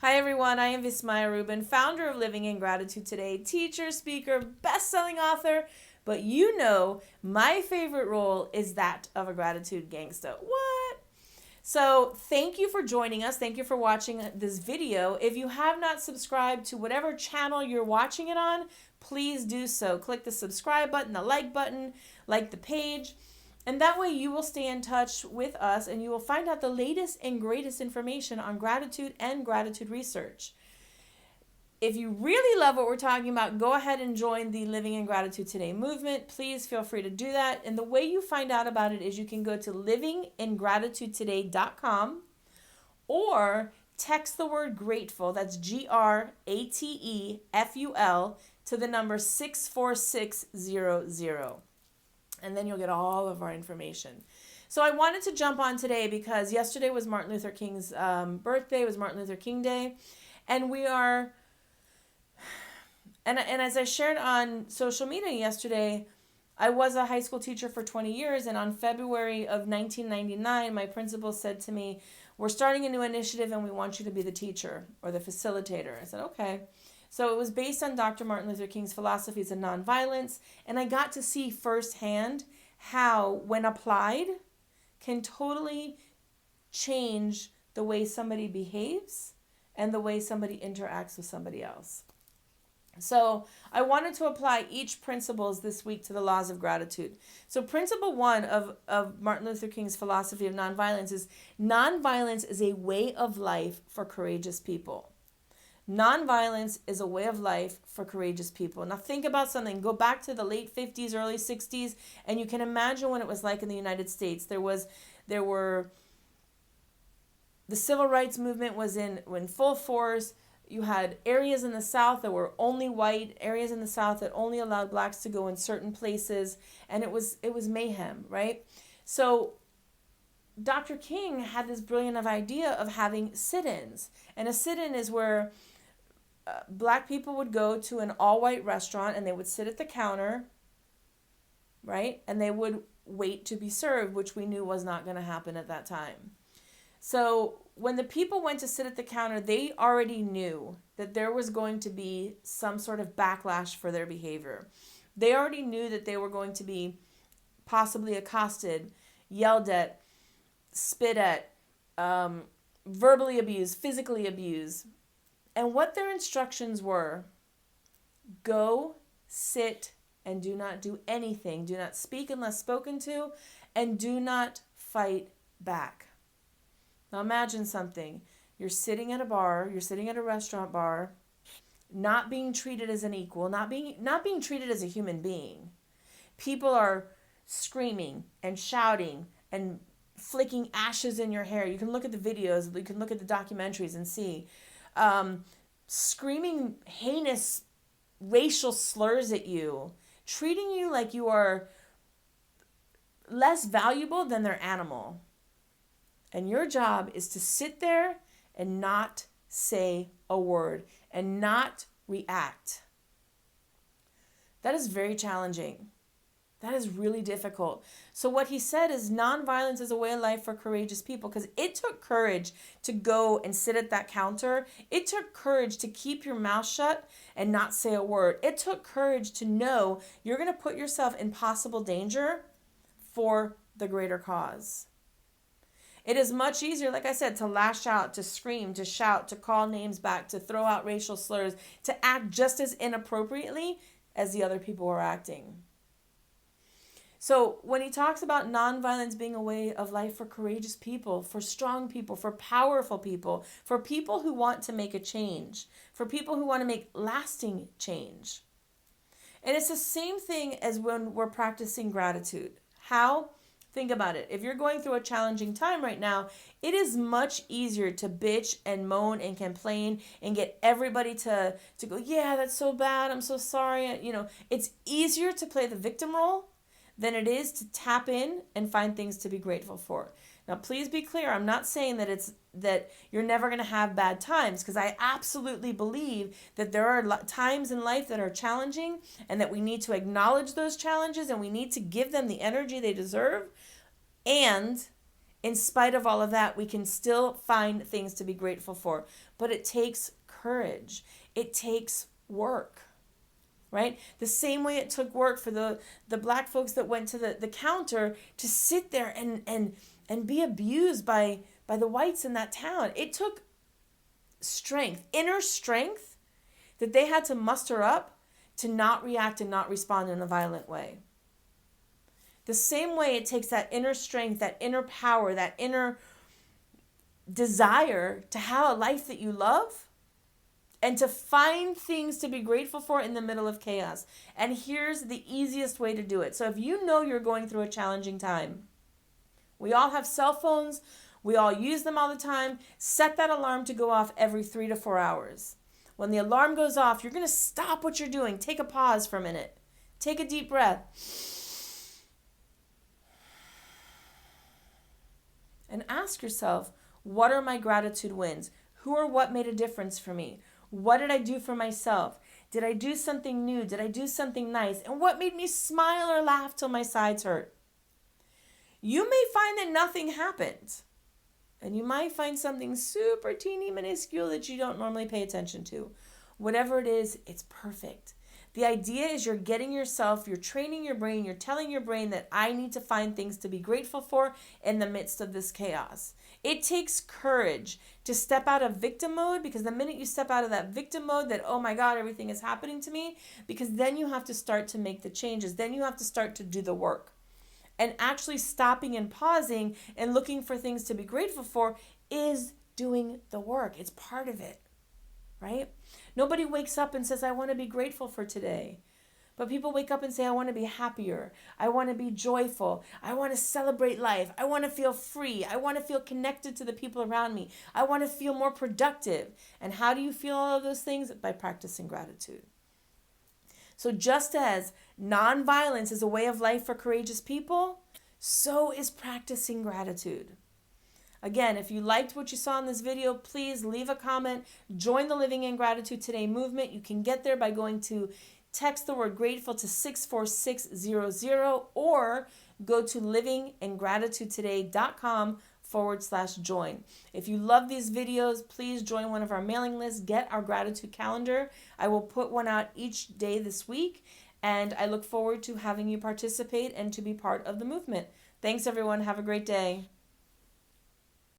Hi everyone, I am Vismaya Rubin, founder of Living in Gratitude Today, teacher, speaker, best-selling author, but you know my favorite role is that of a gratitude gangsta. What? So thank you for joining us. Thank you for watching this video. If you have not subscribed to whatever channel you're watching it on, please do so. Click the subscribe button, the like button, like the page. And that way you will stay in touch with us and you will find out the latest and greatest information on gratitude and gratitude research. If you really love what we're talking about, go ahead and join the Living in Gratitude Today movement. Please feel free to do that. And the way you find out about it is you can go to livingingratitudetoday.com or text the word grateful, that's GRATEFUL, to the number 64600. And then you'll get all of our information. So I wanted to jump on today because yesterday was Martin Luther King's birthday, it was Martin Luther King Day. And we are, and as I shared on social media yesterday, I was a high school teacher for 20 years. And on February of 1999, my principal said to me, we're starting a new initiative and we want you to be the teacher or the facilitator. I said, okay. So it was based on Dr. Martin Luther King's philosophies of nonviolence, and I got to see firsthand how, when applied, can totally change the way somebody behaves and the way somebody interacts with somebody else. So I wanted to apply each principles this week to the laws of gratitude. So principle 1 of Martin Luther King's philosophy of nonviolence is nonviolence is a way of life for courageous people. Nonviolence is a way of life for courageous people. Now think about something. Go back to the late 50s, early 60s, and you can imagine what it was like in the United States. The civil rights movement was in full force. You had areas in the South that were only white, areas in the South that only allowed blacks to go in certain places, and it was mayhem, right? So Dr. King had this brilliant idea of having sit-ins, and a sit-in is where black people would go to an all-white restaurant and they would sit at the counter, right? And they would wait to be served, which we knew was not going to happen at that time. So when the people went to sit at the counter, they already knew that there was going to be some sort of backlash for their behavior. They already knew that they were going to be possibly accosted, yelled at, spit at, verbally abused, physically abused. And what their instructions were, go, sit, and do not do anything. Do not speak unless spoken to, and do not fight back. Now imagine something. You're sitting at a bar, you're sitting at a restaurant bar, not being treated as an equal, not being treated as a human being. People are screaming and shouting and flicking ashes in your hair. You can look at the videos, you can look at the documentaries and see screaming heinous racial slurs at you, treating you like you are less valuable than their animal. And your job is to sit there and not say a word and not react. That is very challenging. That is really difficult. So what he said is nonviolence is a way of life for courageous people, because it took courage to go and sit at that counter. It took courage to keep your mouth shut and not say a word. It took courage to know you're going to put yourself in possible danger for the greater cause. It is much easier, like I said, to lash out, to scream, to shout, to call names back, to throw out racial slurs, to act just as inappropriately as the other people were acting. So when he talks about nonviolence being a way of life for courageous people, for strong people, for powerful people, for people who want to make a change, for people who want to make lasting change. And it's the same thing as when we're practicing gratitude. How? Think about it. If you're going through a challenging time right now, it is much easier to bitch and moan and complain and get everybody to go, yeah, that's so bad, I'm so sorry. It's easier to play the victim role than it is to tap in and find things to be grateful for. Now, please be clear. I'm not saying that you're never going to have bad times, because I absolutely believe that there are times in life that are challenging and that we need to acknowledge those challenges and we need to give them the energy they deserve. And in spite of all of that, we can still find things to be grateful for. But it takes courage. It takes work, right? The same way it took work for the black folks that went to the counter to sit there and be abused by the whites in that town. It took strength, inner strength, that they had to muster up to not react and not respond in a violent way. The same way it takes that inner strength, that inner power, that inner desire to have a life that you love and to find things to be grateful for in the middle of chaos. And here's the easiest way to do it. So if you know you're going through a challenging time, we all have cell phones. We all use them all the time. Set that alarm to go off every 3 to 4 hours. When the alarm goes off, you're going to stop what you're doing. Take a pause for a minute. Take a deep breath. And ask yourself, what are my gratitude wins? Who or what made a difference for me? What did I do for myself? Did I do something new? Did I do something nice? And what made me smile or laugh till my sides hurt? You may find that nothing happened. And you might find something super teeny minuscule that you don't normally pay attention to. Whatever it is, it's perfect. The idea is you're training your brain, you're telling your brain that I need to find things to be grateful for in the midst of this chaos. It takes courage to step out of victim mode, because the minute you step out of that victim mode that, oh my God, everything is happening to me, because then you have to start to make the changes. Then you have to start to do the work. And actually stopping and pausing and looking for things to be grateful for is doing the work. It's part of it, right? Nobody wakes up and says, I want to be grateful for today. But people wake up and say, I want to be happier. I want to be joyful. I want to celebrate life. I want to feel free. I want to feel connected to the people around me. I want to feel more productive. And how do you feel all of those things? By practicing gratitude. So just as nonviolence is a way of life for courageous people, so is practicing gratitude. Again, if you liked what you saw in this video, please leave a comment. Join the Living in Gratitude Today movement. You can get there by going to text the word grateful to 64600 or go to livingingratitudetoday.com/join. If you love these videos, please join one of our mailing lists. Get our gratitude calendar. I will put one out each day this week, and I look forward to having you participate and to be part of the movement. Thanks, everyone. Have a great day.